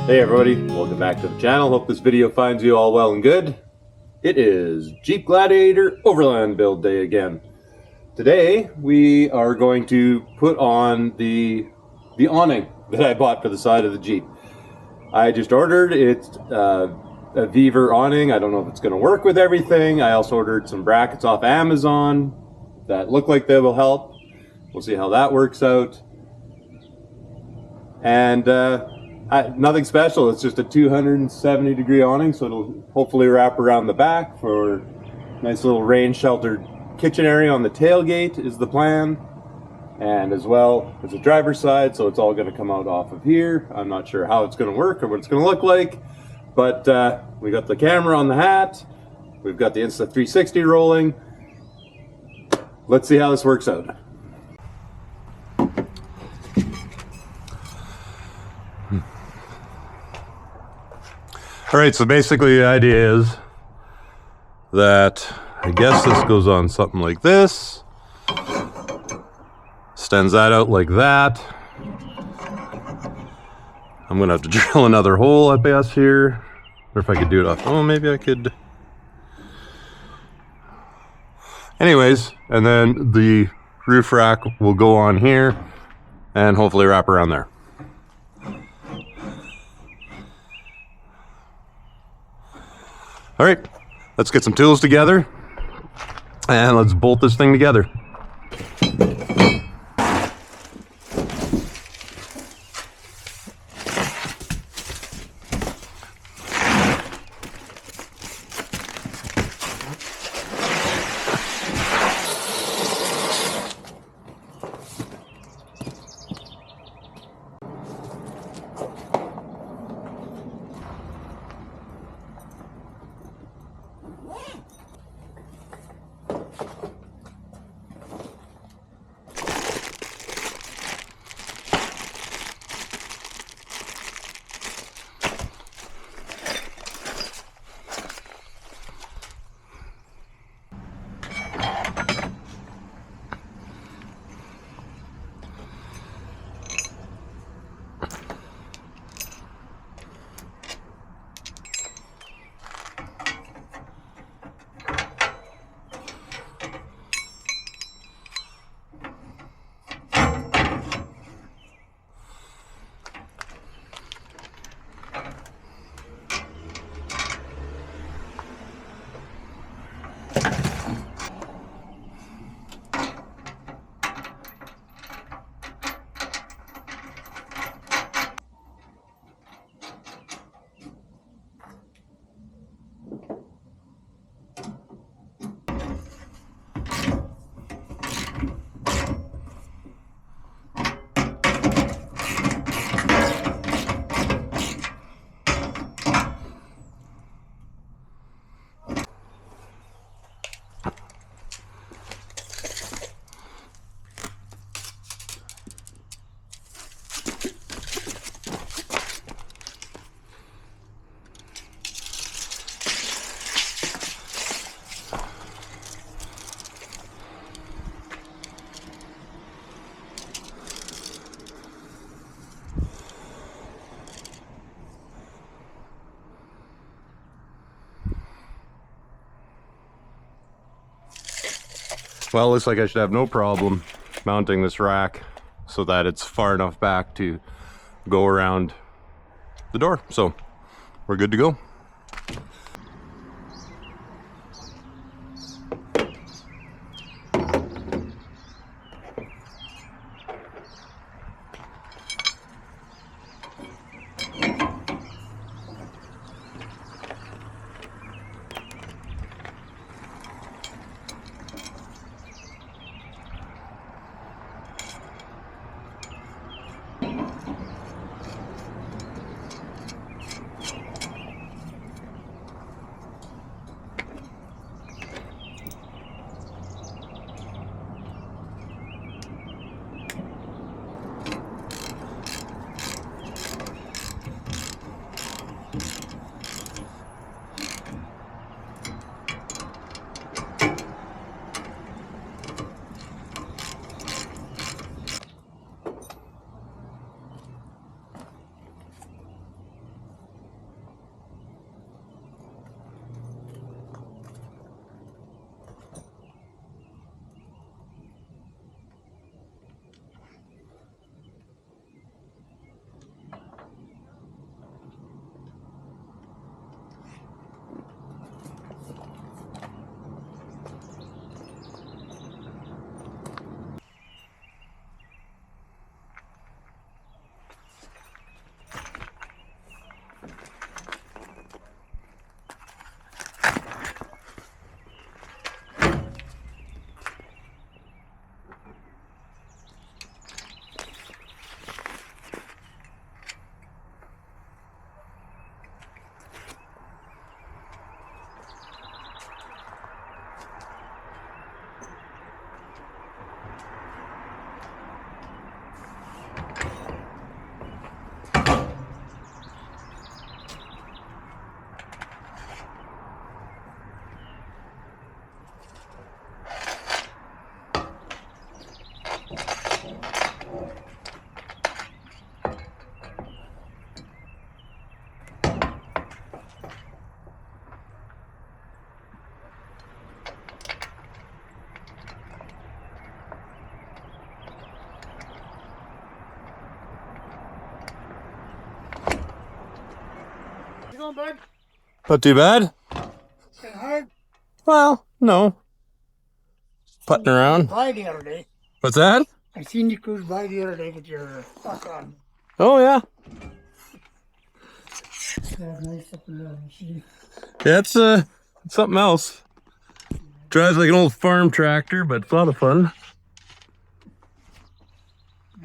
Hey everybody, welcome back to the channel. Hope this video finds you all well and good. It is Jeep Gladiator Overland build day again. Today we are going to put on the awning that I bought for the side of the Jeep. I just ordered it, a Vevor awning. I don't know if it's going to work with everything. I also ordered some brackets off Amazon that look like they will help. We'll see how that works out. And nothing special. It's just a 270 degree awning, so it'll hopefully wrap around the back for nice little rain sheltered kitchen area on the tailgate is the plan, and as well as the driver's side, so it's all going to come out off of here. I'm not sure how it's going to work or what it's going to look like, but we got the camera on the hat, we've got the Insta360 rolling. Let's see how this works out. Alright, so basically the idea is that I guess this goes on something like this, extends that out like that. I'm going to have to drill another hole, I guess, here, or if I could do it off, oh, maybe I could. Anyways, and then the roof rack will go on here and hopefully wrap around there. All right, let's get some tools together and let's bolt this thing together. Well, it looks like I should have no problem mounting this rack so that it's far enough back to go around the door. So we're good to go. going, bud? Not too bad. Been hard. Well, no. Putting around. By the other day. What's that? I seen you cruise by the other day with your fuck on. Oh, yeah. Nice looking little machine. Yeah, it's something else. Drives like an old farm tractor, but it's a lot of fun.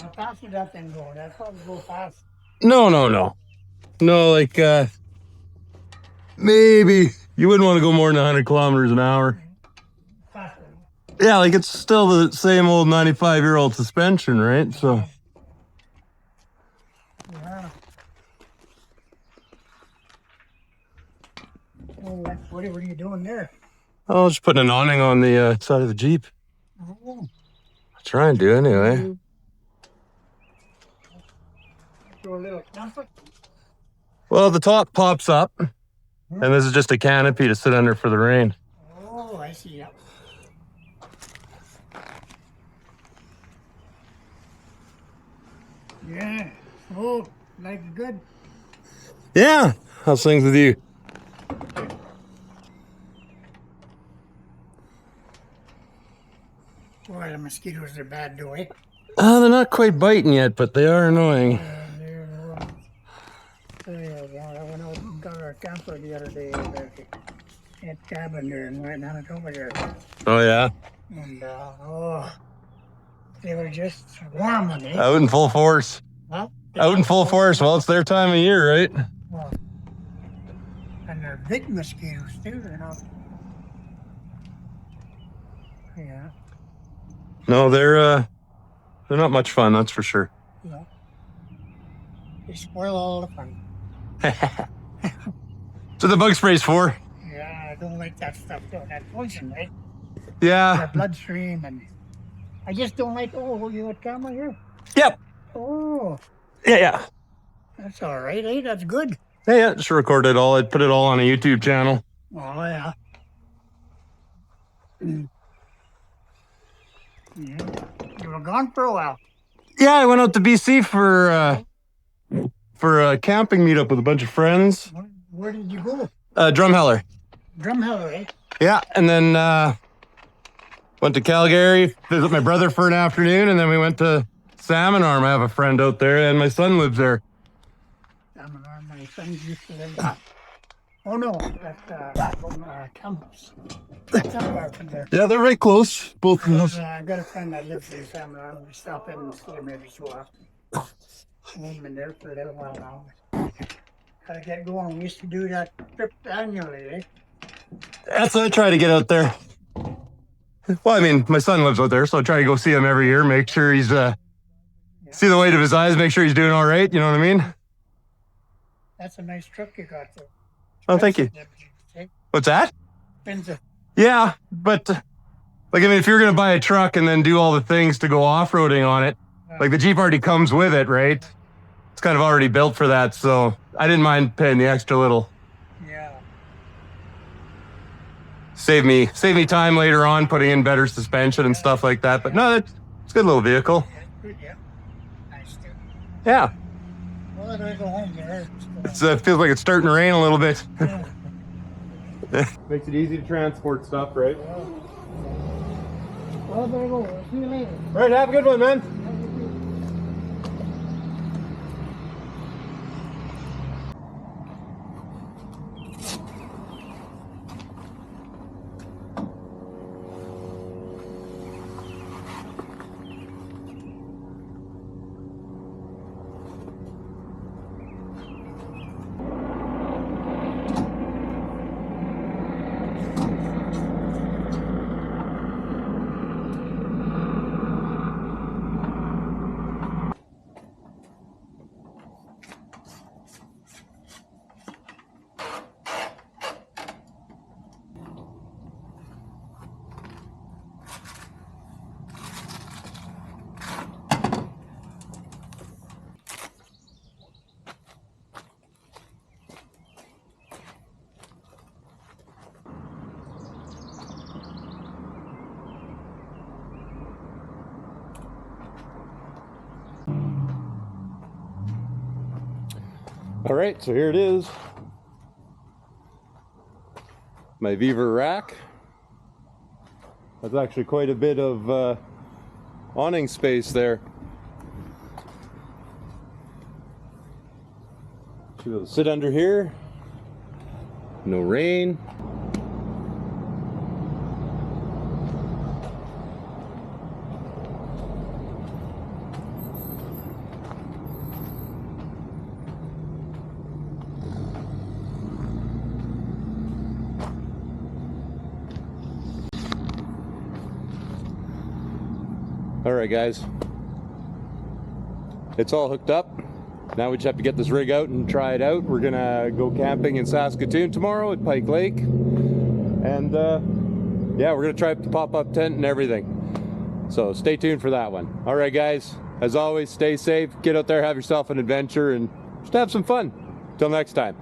How fast would that thing go? That probably go fast. No. No, like, maybe you wouldn't want to go more than 100 kilometers an hour. Faster. Yeah, like it's still the same old 95-year-old suspension, right? So. Yeah. Oh, what are you doing there? I was just putting an awning on the side of the Jeep. Oh. I try and do anyway. Your little camper? Well, the top pops up, and this is just a canopy to sit under for the rain. Oh, I see. Yep. Yeah. Oh, like good. Yeah. How's things with you? Boy, the mosquitoes are bad, do they? They're not quite biting yet, but they are annoying. I went out and got our camper the other day at that cabin there and went down it over there. Oh, yeah? And, they were just warming, eh? Out in full force. Huh? Out in full force. Well, it's their time of year, right? Well, and they're big mosquitoes, too. They're not. Yeah. No, they're not much fun, that's for sure. Yeah. They spoil all the fun. So the bug spray's for? Yeah, I don't like that stuff, though. That poison, right? Yeah. The bloodstream, and I just don't like. Oh, you got camera here? Yep. Oh, Yeah. that's all right, eh? That's good. Yeah, just record it all. I'd put it all on a YouTube channel. Oh, yeah. Yeah. You were gone for a while. Yeah, I went out to BC for a camping meetup with a bunch of friends. Where did you go? Drumheller. Drumheller, eh? Yeah, and then went to Calgary, visit my brother for an afternoon, and then we went to Salmon Arm. I have a friend out there, and my son lives there. Salmon Arm, my sons used to live there. Oh, no, that's Campbell's. There. Yeah, they're right close, both of those. I got a friend that lives in Salmon Arm. We stop in and see him every so often. I've been there for a little while now. Gotta get going. We used to do that trip annually, eh? That's what I try to get out there. Well, I mean, my son lives out there, so I try to go see him every year, make sure he's, see the white of his eyes, make sure he's doing all right, you know what I mean? That's a nice truck you got there. Oh, thank you. What's that? Expensive. Yeah, but, like, I mean, if you're going to buy a truck and then do all the things to go off-roading on it, like the Jeep already comes with it, right? It's kind of already built for that, so I didn't mind paying the extra little. Yeah. Save me time later on putting in better suspension and stuff like that. But no, it's a good little vehicle. Yeah, good, yeah. Nice, too. Yeah. Well, I gotta go home there. It feels like it's starting to rain a little bit. Yeah. Makes it easy to transport stuff, right? Well, there you go. I'll see you later. Right, have a good one, man. All right, so here it is. my Vevor rack. That's actually quite a bit of awning space there. Should be able to sit under here. No rain. Alright guys, it's all hooked up. Now we just have to get this rig out and try it out. We're gonna go camping in Saskatoon tomorrow at Pike Lake. And yeah, we're gonna try the pop-up tent and everything. So stay tuned for that one. Alright guys, as always, stay safe, get out there, have yourself an adventure, and just have some fun. Till next time.